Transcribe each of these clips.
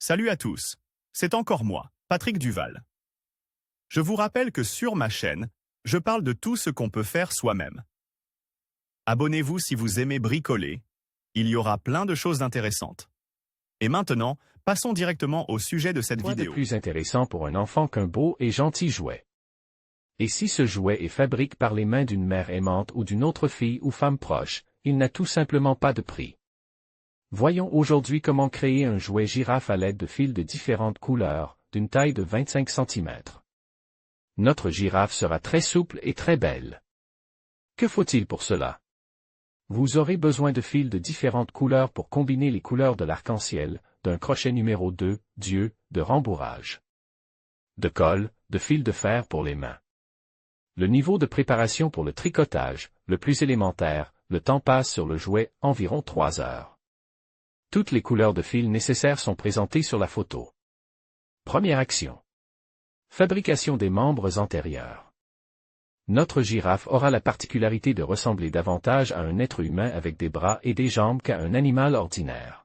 Salut à tous, c'est encore moi, Patrick Duval. Je vous rappelle que sur ma chaîne, je parle de tout ce qu'on peut faire soi-même. Abonnez-vous si vous aimez bricoler, il y aura plein de choses intéressantes. Et maintenant, passons directement au sujet de cette Quoi de vidéo. plus intéressant pour un enfant qu'un beau et gentil jouet? Et si ce jouet est fabriqué par les mains d'une mère aimante ou d'une autre fille ou femme proche, il n'a tout simplement pas de prix. Voyons aujourd'hui comment créer un jouet girafe à l'aide de fils de différentes couleurs, d'une taille de 25 cm. Notre girafe sera très souple et très belle. Que faut-il pour cela? Vous aurez besoin de fils de différentes couleurs pour combiner les couleurs de l'arc-en-ciel, d'un crochet numéro 2, Dieu, de rembourrage, de colle, de fil de fer pour les mains. Le niveau de préparation pour le tricotage, le plus élémentaire, le temps passe sur le jouet, environ 3 heures. Toutes les couleurs de fil nécessaires sont présentées sur la photo. Première action. Fabrication des membres antérieurs. Notre girafe aura la particularité de ressembler davantage à un être humain avec des bras et des jambes qu'à un animal ordinaire.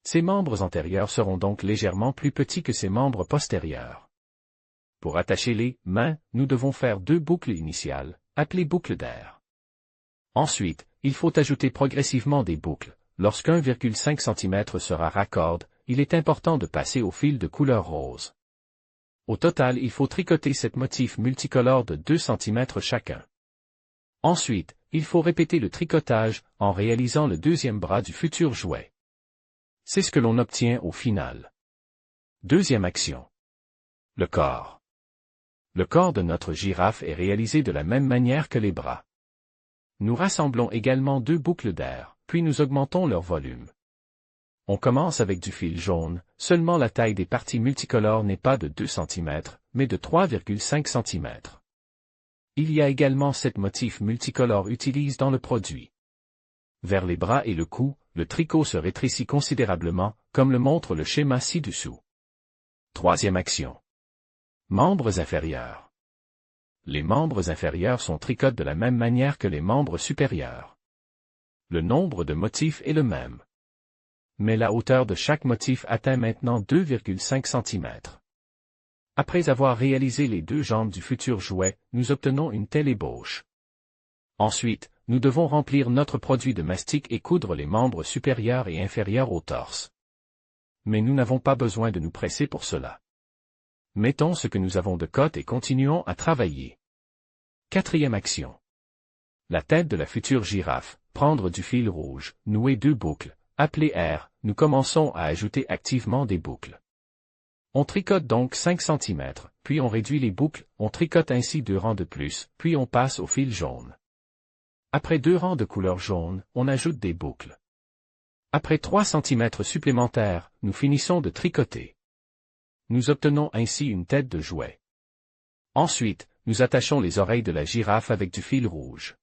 Ses membres antérieurs seront donc légèrement plus petits que ses membres postérieurs. Pour attacher les mains, nous devons faire 2 boucles initiales, appelées boucles d'air. Ensuite, il faut ajouter progressivement des boucles. Lorsqu'1,5 cm sera raccord, il est important de passer au fil de couleur rose. Au total, il faut tricoter 7 motifs multicolores de 2 cm chacun. Ensuite, il faut répéter le tricotage, en réalisant le deuxième bras du futur jouet. C'est ce que l'on obtient au final. Deuxième action. Le corps. Le corps de notre girafe est réalisé de la même manière que les bras. Nous rassemblons également 2 boucles d'air, puis nous augmentons leur volume. On commence avec du fil jaune, seulement la taille des parties multicolores n'est pas de 2 cm, mais de 3,5 cm. Il y a également 7 motifs multicolores utilisés dans le produit. Vers les bras et le cou, le tricot se rétrécit considérablement, comme le montre le schéma ci-dessous. Troisième action. Membres inférieurs. Les membres inférieurs sont tricotés de la même manière que les membres supérieurs. Le nombre de motifs est le même. Mais la hauteur de chaque motif atteint maintenant 2,5 cm. Après avoir réalisé les 2 jambes du futur jouet, nous obtenons une telle ébauche. Ensuite, nous devons remplir notre produit de mastic et coudre les membres supérieurs et inférieurs au torse. Mais nous n'avons pas besoin de nous presser pour cela. Mettons ce que nous avons de côté et continuons à travailler. Quatrième action. La tête de la future girafe, prendre du fil rouge, nouer 2 boucles, appelées R, nous commençons à ajouter activement des boucles. On tricote donc 5 cm, puis on réduit les boucles, on tricote ainsi 2 rangs de plus, puis on passe au fil jaune. Après 2 rangs de couleur jaune, on ajoute des boucles. Après 3 cm supplémentaires, nous finissons de tricoter. Nous obtenons ainsi une tête de jouet. Ensuite, nous attachons les oreilles de la girafe avec du fil rouge.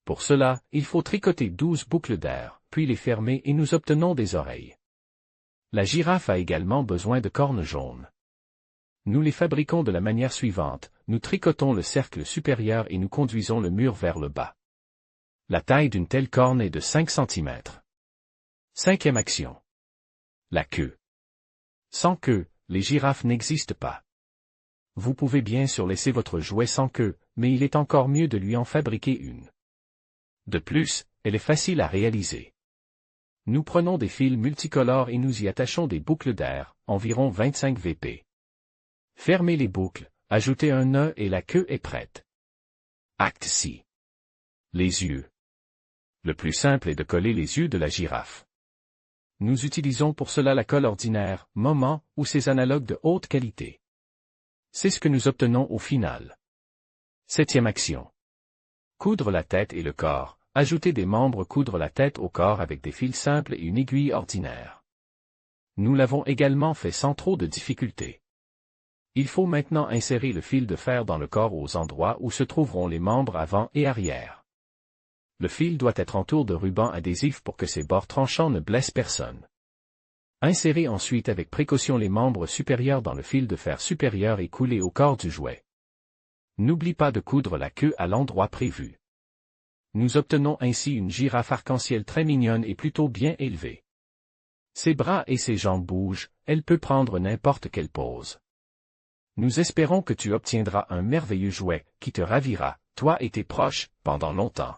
Pour cela, il faut tricoter 12 boucles d'air, puis les fermer et nous obtenons des oreilles. La girafe a également besoin de cornes jaunes. Nous les fabriquons de la manière suivante, nous tricotons le cercle supérieur et nous conduisons le mur vers le bas. La taille d'une telle corne est de 5 cm. Cinquième action. La queue. Sans queue, les girafes n'existent pas. Vous pouvez bien sûr laisser votre jouet sans queue, mais il est encore mieux de lui en fabriquer une. De plus, elle est facile à réaliser. Nous prenons des fils multicolores et nous y attachons des boucles d'air, environ 25 VP. Fermez les boucles, ajoutez un nœud et la queue est prête. Acte 6. Les yeux. Le plus simple est de coller les yeux de la girafe. Nous utilisons pour cela la colle ordinaire, Moment, ou ses analogues de haute qualité. C'est ce que nous obtenons au final. Septième action. Coudre la tête et le corps, ajouter des membres, coudre la tête au corps avec des fils simples et une aiguille ordinaire. Nous l'avons également fait sans trop de difficultés. Il faut maintenant insérer le fil de fer dans le corps aux endroits où se trouveront les membres avant et arrière. Le fil doit être entouré de ruban adhésif pour que ses bords tranchants ne blessent personne. Insérez ensuite avec précaution les membres supérieurs dans le fil de fer supérieur et coulez au corps du jouet. N'oublie pas de coudre la queue à l'endroit prévu. Nous obtenons ainsi une girafe arc-en-ciel très mignonne et plutôt bien élevée. Ses bras et ses jambes bougent, elle peut prendre n'importe quelle pose. Nous espérons que tu obtiendras un merveilleux jouet qui te ravira, toi et tes proches, pendant longtemps.